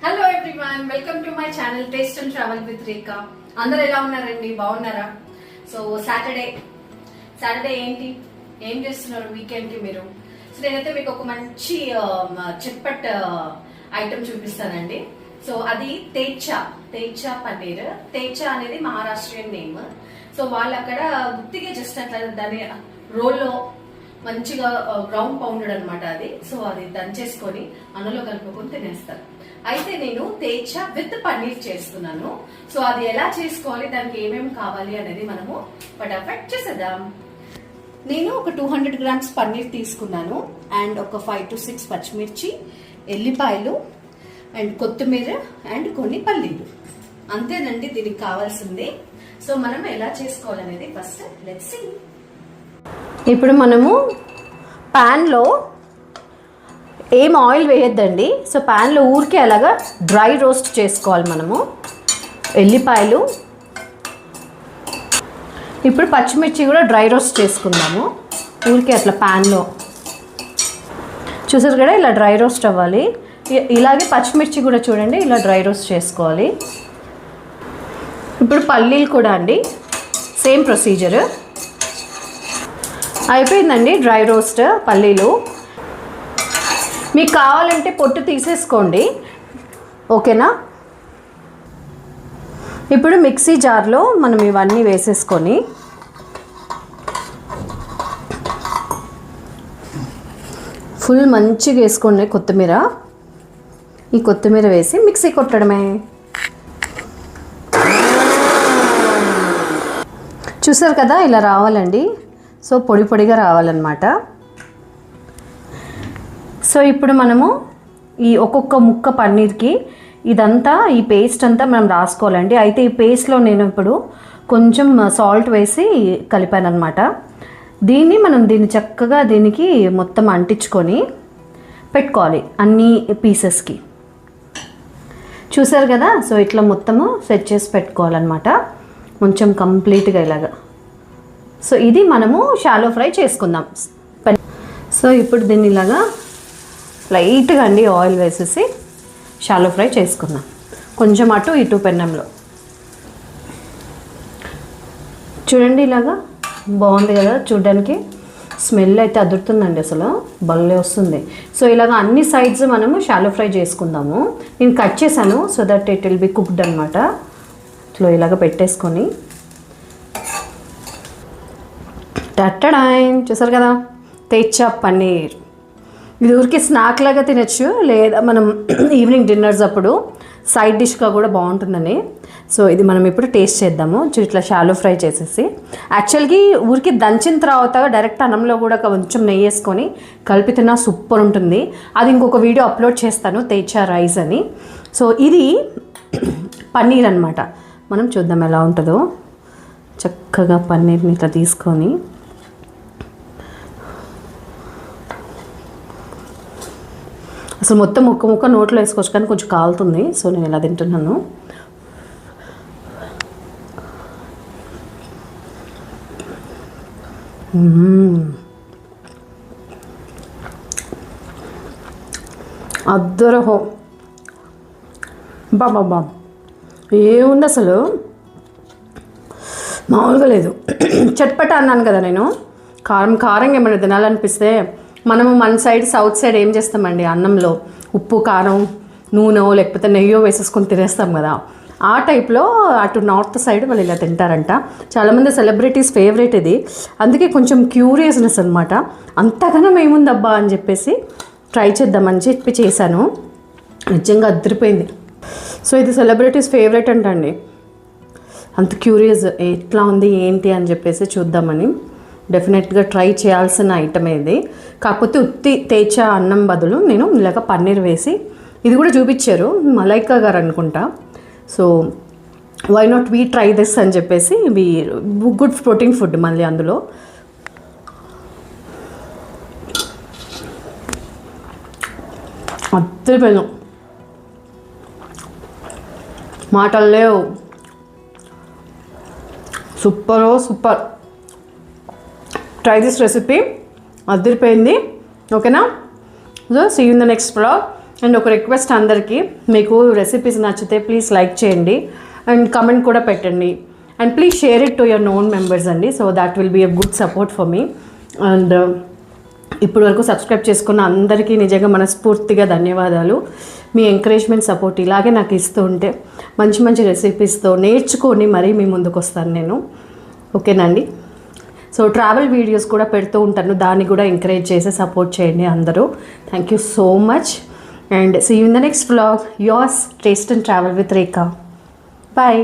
Hello everyone, welcome to my channel taste and travel with Rekha. అందరూ ఎలా ఉన్నారండి? బాగున్నారా? సో సాటర్డే ఏంటి, ఏం చేస్తున్నారు వీకెండ్ కి మీరు? సో నేనైతే మీకు ఒక మంచి చట్పట్ ఐటమ్ చూపిస్తానండి. సో అది తేచా పన్నీర్. తేచా అనేది మహారాష్ట్రియన్ నేమ్. సో వాళ్ళు అక్కడ గుత్తిగా జస్ట్ అట్లా దాని రోల్లో మంచిగా గ్రౌండ్ పౌండెడ్ అనమాట అది. సో అది దంచేసుకొని అన్నంలో కలుపుకొని తినేస్తారు. అయితే నేను తేచా విత్ పన్నీర్ చేస్తున్నాను. సో అది ఎలా చేసుకోవాలి, దానికి ఏమేమి కావాలి అనేది మనము ఫటాఫట్ చేసేద్దాం. నేను ఒక 200 గ్రామ్స్ పన్నీర్ తీసుకున్నాను అండ్ ఒక 5 to 6 పచ్చిమిర్చి, ఎల్లిపాయలు అండ్ కొత్తిమీర అండ్ కొన్ని పల్లీలు. అంతేనండి దీనికి కావాల్సింది. సో మనం ఎలా చేసుకోవాలనేది ఫస్ట్ లెట్స్ సీ. ఇప్పుడు మనము ప్యాన్లో ఏం ఆయిల్ వేయొద్దండి. సో ప్యాన్లో ఊరికే అలాగా డ్రై రోస్ట్ చేసుకోవాలి మనము. ఎల్లిపాయలు, ఇప్పుడు పచ్చిమిర్చి కూడా డ్రై రోస్ట్ చేసుకుందాము. ఊరికే అట్లా ప్యాన్లో చూసారు కదా, ఇలా డ్రై రోస్ట్ అవ్వాలి. ఇలాగే పచ్చిమిర్చి కూడా చూడండి, ఇలా డ్రై రోస్ట్ చేసుకోవాలి. ఇప్పుడు పల్లీలు కూడా అండి, సేమ్ ప్రొసీజర్. అయిపోయిందండి డ్రై రోస్ట్ పల్లీలు. మీకు కావాలంటే పొట్టు తీసేసుకోండి, ఓకేనా? ఇప్పుడు మిక్సీ జార్లో మనం ఇవన్నీ వేసేసుకొని ఫుల్ మంచిగా వేసుకోండి. కొత్తిమీర, ఈ కొత్తిమీర వేసి మిక్సీ కొట్టడమే. చూసారు కదా, ఇలా రావాలండి. సో పొడి పొడిగా రావాలన్నమాట. సో ఇప్పుడు మనము ఈ ఒక్కొక్క ముక్క పన్నీర్కి ఇదంతా, ఈ పేస్ట్ అంతా మనం రాసుకోవాలండి. అయితే ఈ పేస్ట్లో నేను ఇప్పుడు కొంచెం సాల్ట్ వేసి కలిపాను అనమాట. దీన్ని చక్కగా దీనికి మొత్తం అంటించుకొని పెట్టుకోవాలి అన్ని పీసెస్కి. చూసారు కదా, సో ఇట్లా మొత్తము సెట్ చేసి పెట్టుకోవాలన్నమాట కొంచెం కంప్లీట్గా ఇలాగా. సో ఇది మనము షాలో ఫ్రై చేసుకుందాం. సో ఇప్పుడు దీన్ని ఇలాగా లైట్గా అండి ఆయిల్ వేసేసి షాలో ఫ్రై చేసుకుందాం. కొంచెం అటు ఇటు పెన్నంలో. చూడండి ఇలాగా బాగుంది కదా చూడడానికి. స్మెల్ అయితే అదురుతుందండి, అసలు భలే వస్తుంది. సో ఇలాగ అన్ని సైడ్స్ మనము షాలో ఫ్రై చేసుకుందాము. నేను కట్ చేశాను so that it will be cooked అనమాట. ఇట్లా ఇలాగ పెట్టేసుకొని టట్టడాయ్. చూసారు కదా, తేచా పన్నీర్. ఇది ఊరికి స్నాక్ లాగా తినచ్చు, లేదా మనం ఈవినింగ్ డిన్నర్స్ అప్పుడు సైడ్ డిష్గా కూడా బాగుంటుందని. సో ఇది మనం ఇప్పుడు టేస్ట్ చేద్దాము. ఇట్లా షాలో ఫ్రై చేసేసి, యాక్చువల్గా ఊరికి దంచిన తర్వాత డైరెక్ట్ అన్నంలో కూడా కొంచెం నెయ్యి వేసుకొని కలిపి తిన్నా సూపర్ ఉంటుంది. అది ఇంకొక వీడియో అప్లోడ్ చేస్తాను, తేచా రైస్ అని. సో ఇది పన్నీర్ అనమాట. మనం చూద్దాం ఎలా ఉంటుందో. చక్కగా పన్నీర్ని ఇట్లా తీసుకొని అసలు మొత్తం ముక్క ముక్క నోట్లో వేసుకోవచ్చు, కానీ కొంచెం కాలుతుంది. సో నేను ఇలా తింటున్నాను. అద్దరహో బాబా, ఏముంది అసలు, మామూలుగా లేదు. చట్పట అన్నాను కదా నేను. కారంగా ఏమైనా తినాలనిపిస్తే మనము మన సైడ్ సౌత్ సైడ్ ఏం చేస్తామండి, అన్నంలో ఉప్పు కారం నూనె లేకపోతే నెయ్యో వేసేసుకొని తినేస్తాం కదా. ఆ టైప్లో అటు నార్త్ సైడ్ వాళ్ళు ఇలా తింటారంట. చాలామంది సెలబ్రిటీస్ ఫేవరెట్ ఇది. అందుకే కొంచెం క్యూరియస్నెస్ అనమాట. అంతగానం ఏముందబ్బా అని చెప్పేసి ట్రై చేద్దామని చెప్పి చేశాను. నిజంగా అదిరిపోయింది. సో ఇది సెలబ్రిటీస్ ఫేవరెట్ అంటండి. అంత క్యూరియస్ ఎట్లా ఉంది ఏంటి అని చెప్పేసి చూద్దామని డెఫినెట్గా ట్రై చేయాల్సిన ఐటమ్ ఇది. కాకపోతే ఉత్తి తేచా అన్నం బదులు నేను ఇలాగ పన్నీర్ వేసి, ఇది కూడా చూపించారు మలైకా గారు అనుకుంటా. So why not we try this అని చెప్పేసి, ఇవి గుడ్ ప్రోటీన్ ఫుడ్ మళ్ళీ అందులో. అద్దరిపోయాను, మాటలు లేవు. సూపర్. ట్రై దిస్ రెసిపీ, అదిరిపోయింది. ఓకేనా? So see you in the next vlog. And ఒక రిక్వెస్ట్ అందరికీ, మీకు రెసిపీస్ నచ్చితే ప్లీజ్ లైక్ చేయండి అండ్ కమెంట్ కూడా పెట్టండి. And please share it to your known members అండి. So that will be a good support for me. And ఇప్పటి వరకు సబ్స్క్రైబ్ చేసుకున్న అందరికీ నిజంగా మనస్ఫూర్తిగా ధన్యవాదాలు. మీ ఎంకరేజ్మెంట్ సపోర్ట్ ఇలాగే నాకు ఇస్తూ ఉంటే మంచి మంచి రెసిపీస్తో నేర్చుకొని మరీ మీ ముందుకు వస్తాను నేను. ఓకేనండి. సో ట్రావెల్ వీడియోస్ కూడా పెడుతూ ఉంటాను, దాన్ని కూడా ఎంకరేజ్ చేసి సపోర్ట్ చేయండి అందరూ. Thank you so much and see you in the next vlog. Yours taste and travel with Rekha. Bye.